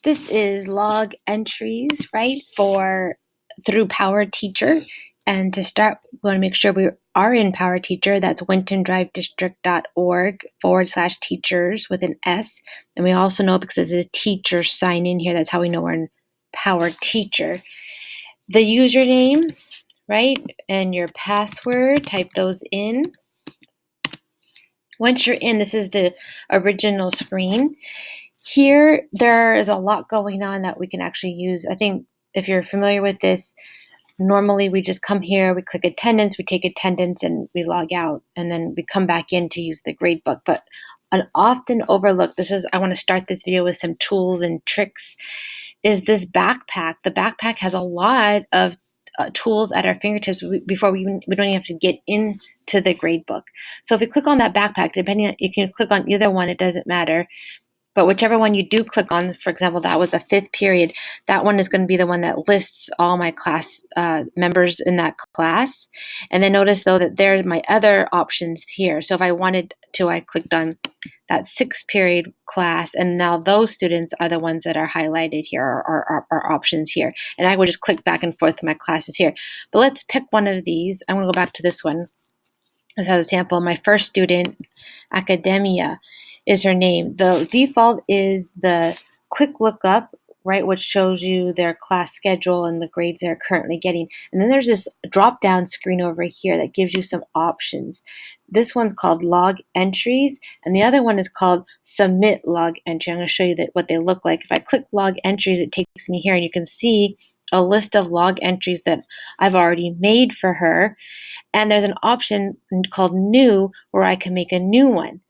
This is log entries, right, through PowerTeacher. And to start, we want to make sure we are in PowerTeacher. That's wintondrivedistrict.org/teachers with an S. And we also know because there's a teacher sign in here, that's how we know we're in PowerTeacher. The username, right, and your password, type those in. Once you're in, this is the original screen. Here, there is a lot going on that we can actually use. I think if you're familiar with this, normally we just come here, we click attendance, we take attendance, and we log out, and then we come back in to use the gradebook. But an often overlooked, I want to start this video with some tools and tricks, is this backpack. The backpack has a lot of tools at our fingertips before we don't even have to get into the gradebook. So if we click on that backpack, depending on, you can click on either one, it doesn't matter. But whichever one you do click on, for example, that was the 5th period, that one is going to be the one that lists all my class members in that class. And then notice, though, that there are my other options here. So if I wanted to, I clicked on that 6th period class, and now those students are the ones that are highlighted here, or options here. And I would just click back and forth to my classes here. But let's pick one of these. I'm going to go back to this one. As an example, my first student, Academia, is her name. The default is the quick lookup, right, which shows you their class schedule and the grades they're currently getting. And then there's this drop-down screen over here that gives you some options. This one's called log entries, and the other one is called submit log entry. I'm going to show you what they look like. If I click log entries, it takes me here, and you can see a list of log entries that I've already made for her. And there's an option called new where I can make a new one.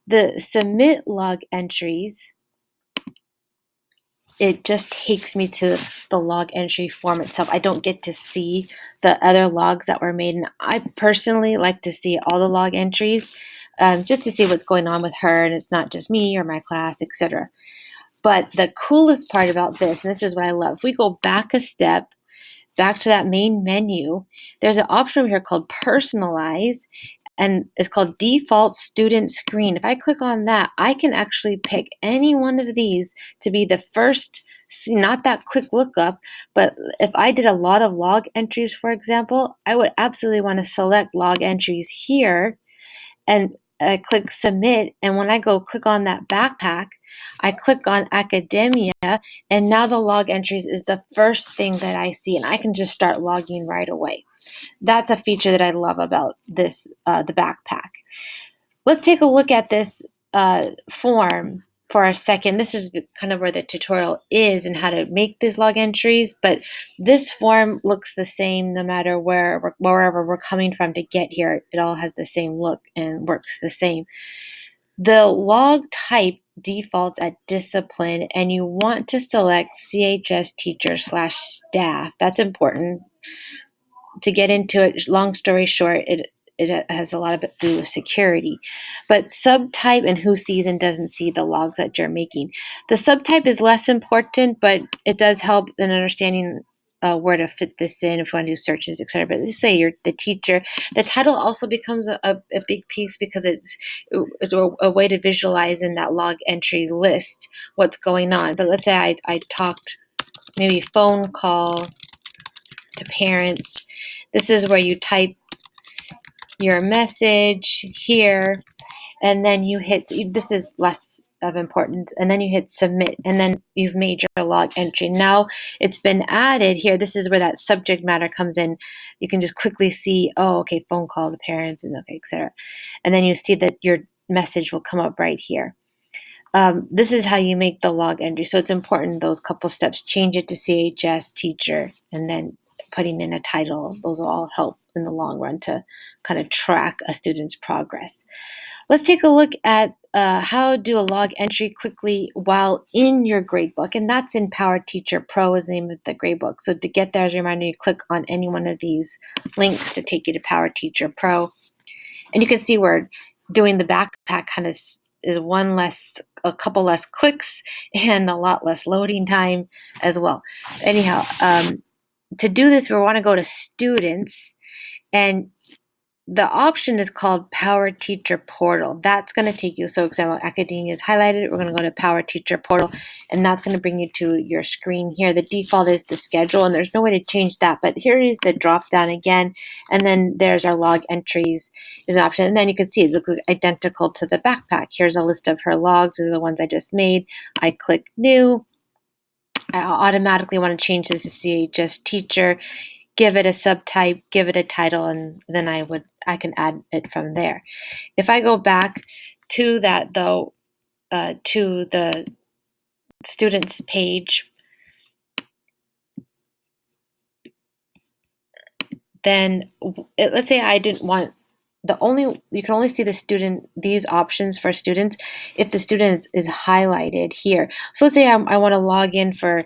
The submit log entries, it just takes me to the log entry form itself. I don't get to see the other logs that were made. And I personally like to see all the log entries just to see what's going on with her. And it's not just me or my class, etc. But the coolest part about this, and this is what I love, if we go back a step, back to that main menu, there's an option over here called personalize, and it's called default student screen. If I click on that, I can actually pick any one of these to be the first, not that quick lookup, but if I did a lot of log entries, for example, I would absolutely want to select log entries here, and I click submit, and when I go click on that backpack, I click on Academia, and now the log entries is the first thing that I see, and I can just start logging right away. That's a feature that I love about this, the backpack. Let's take a look at this form for a second. This is kind of where the tutorial is and how to make these log entries, but this form looks the same no matter wherever we're coming from to get here. It all has the same look and works the same. The log type defaults at discipline, and you want to select CHS teacher/staff. That's important. To get into it, long story short, it has a lot to do with security. But subtype and who sees and doesn't see the logs that you're making. The subtype is less important, but it does help in understanding where to fit this in if you want to do searches, etc. But let's say you're the teacher. The title also becomes a big piece because it's a way to visualize in that log entry list what's going on. But let's say I talked maybe phone call to parents. This is where you type your message here, and then you hit, this is less of importance, and then you hit submit, and then you've made your log entry. Now it's been added here. This is where that subject matter comes in. You can just quickly see, oh, okay, phone call to parents, and okay, etc. And then you see that your message will come up right here. This is how you make the log entry. So it's important, those couple steps. Change it to CHS teacher, and then putting in a title. Those will all help in the long run to kind of track a student's progress. Let's take a look at how to do a log entry quickly while in your gradebook, and that's in PowerTeacher Pro is the name of the gradebook. So to get there, as a reminder, you click on any one of these links to take you to PowerTeacher Pro, and you can see we're doing the backpack kind of is a couple less clicks and a lot less loading time as well. Anyhow, to do this, we want to go to students, and the option is called PowerTeacher Portal. That's going to take you, so example, academia is highlighted. We're going to go to PowerTeacher Portal, and that's going to bring you to your screen here. The default is the schedule, and there's no way to change that. But here is the drop down again, and then there's our log entries is an option. And then you can see it looks identical to the backpack. Here's a list of her logs. These are the ones I just made. I click New. I automatically want to change this to CHS Teacher, give it a subtype, give it a title, and then I can add it from there. If I go back to that though, to the students page, then let's say I didn't want you can only see these options for students if the student is highlighted here. So let's say I want to log in for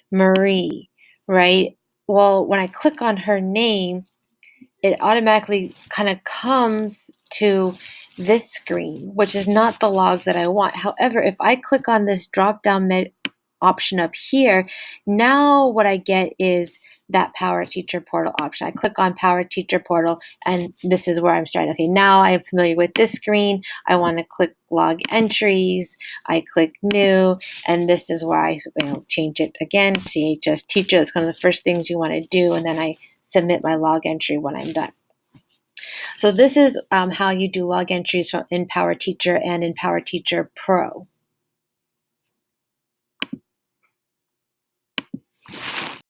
Marie, right? Well, when I click on her name, it automatically kind of comes to this screen, which is not the logs that I want. However, if I click on this drop down option up here, now what I get is that PowerTeacher Portal option. I click on PowerTeacher Portal, and this is where I'm starting. Okay, now I'm familiar with this screen. I want to click log entries. I click new, and this is where I change it again. CHS Teacher, that's one of the first things you want to do, and then I submit my log entry when I'm done. So this is how you do log entries in PowerTeacher and in PowerTeacher Pro.